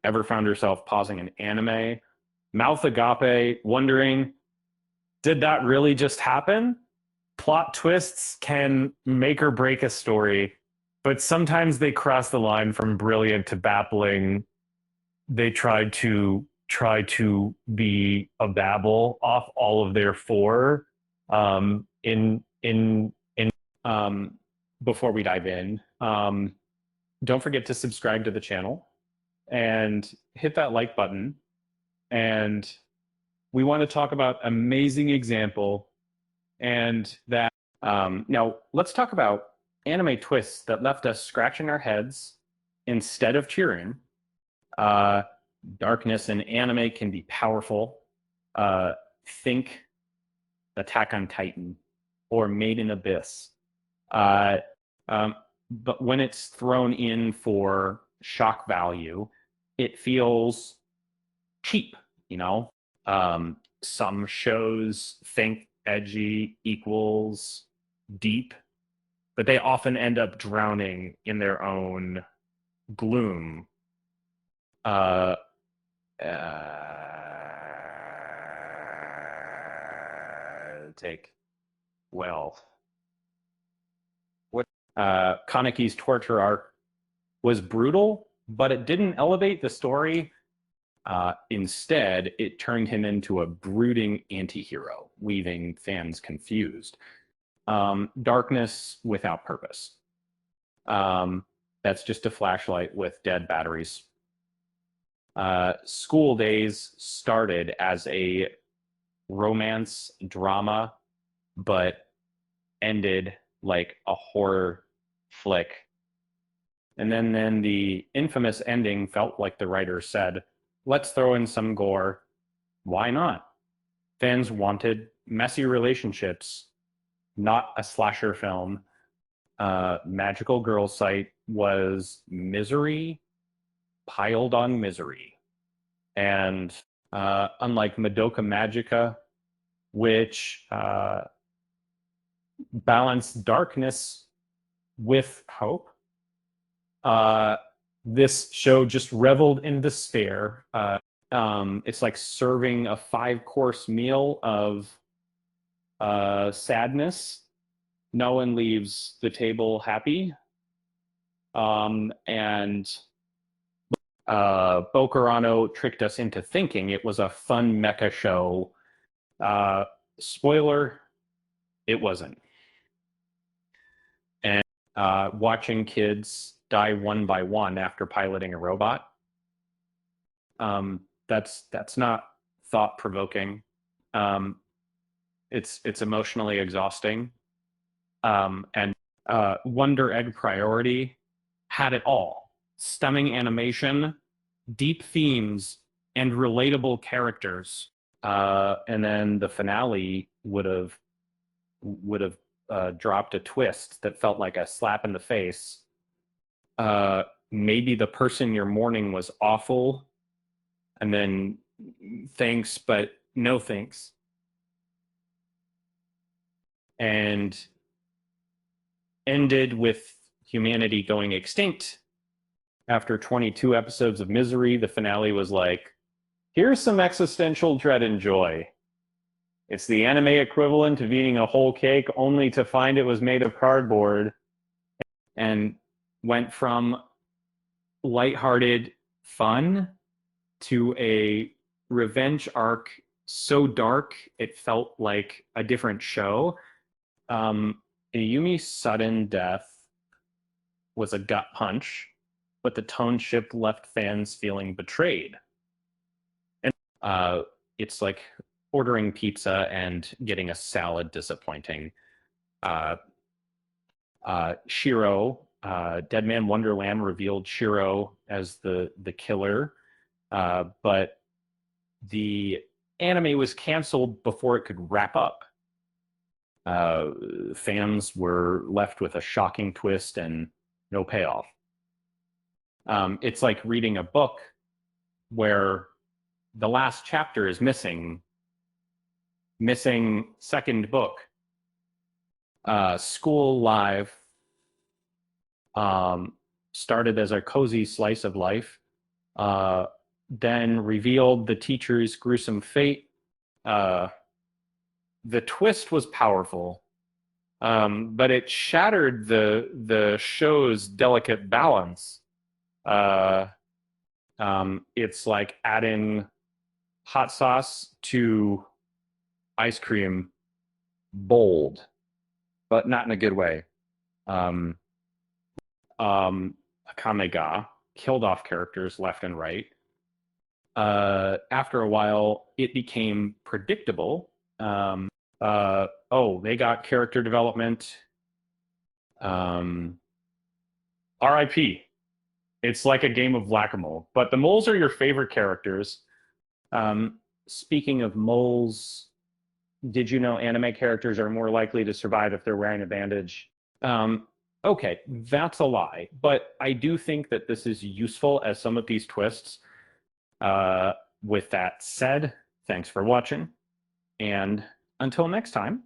Ever found yourself pausing an anime, mouth agape, wondering, did that really just happen? Plot twists can make or break a story, but sometimes they cross the line from brilliant to baffling. They try to be a babble off all of their four. In um, Before we dive in, don't forget to subscribe to the channel and hit that like button. And we want to talk about amazing example and that now let's talk about anime twists that left us scratching our heads instead of cheering. Uh, Darkness in anime can be powerful. Think Attack on Titan or Made in Abyss. Uh, um, but when it's thrown in for shock value, it feels cheap, you know? Some shows think edgy equals deep, but they often end up drowning in their own gloom. Uh, Take well. What Kaneki's torture arc was brutal, but it didn't elevate the story. Instead, it turned him into a brooding anti-hero, leaving fans confused. Darkness without purpose. That's just a flashlight with dead batteries. School Days started as a romance drama, but ended like a horror flick. And then the infamous ending felt like the writer said, let's throw in some gore. Why not? Fans wanted messy relationships, not a slasher film. Magical Girl Sight was misery piled on misery. And unlike Madoka Magica, which balanced darkness with hope, this show just reveled in despair. It's like serving a 5-course meal of sadness. No one leaves the table happy. And Bokurano tricked us into thinking it was a fun mecha show. Spoiler, it wasn't. And watching kids die one by one after piloting a robot, that's not thought-provoking. It's emotionally exhausting. And Wonder Egg Priority had it all. Stunning animation, deep themes, and relatable characters. And then the finale would have dropped a twist that felt like a slap in the face. Maybe the person you're mourning was awful, and then thanks, but no thanks. And ended with humanity going extinct. After 22 episodes of misery, the finale was like, here's some existential dread and joy. It's the anime equivalent of eating a whole cake only to find it was made of cardboard, and went from lighthearted fun to a revenge arc so dark it felt like a different show. Ayumi's sudden death was a gut punch, but the tone shift left fans feeling betrayed. And it's like ordering pizza and getting a salad disappointing. Shiro, Dead Man Wonderland revealed Shiro as the killer, but the anime was canceled before it could wrap up. Fans were left with a shocking twist and no payoff. It's like reading a book where the last chapter is missing second book. School Live started as a cozy slice of life, then revealed the teacher's gruesome fate. The twist was powerful, but it shattered the show's delicate balance. It's like adding hot sauce to ice cream, bold, but not in a good way. Um, Akame ga killed off characters left and right. After a while, it became predictable. Oh, they got character development. RIP. It's like a game of whack-a-mole, but the moles are your favorite characters. Speaking of moles, did you know anime characters are more likely to survive if they're wearing a bandage? Okay, that's a lie, but I do think that this is useful as some of these twists. With that said, thanks for watching, and until next time.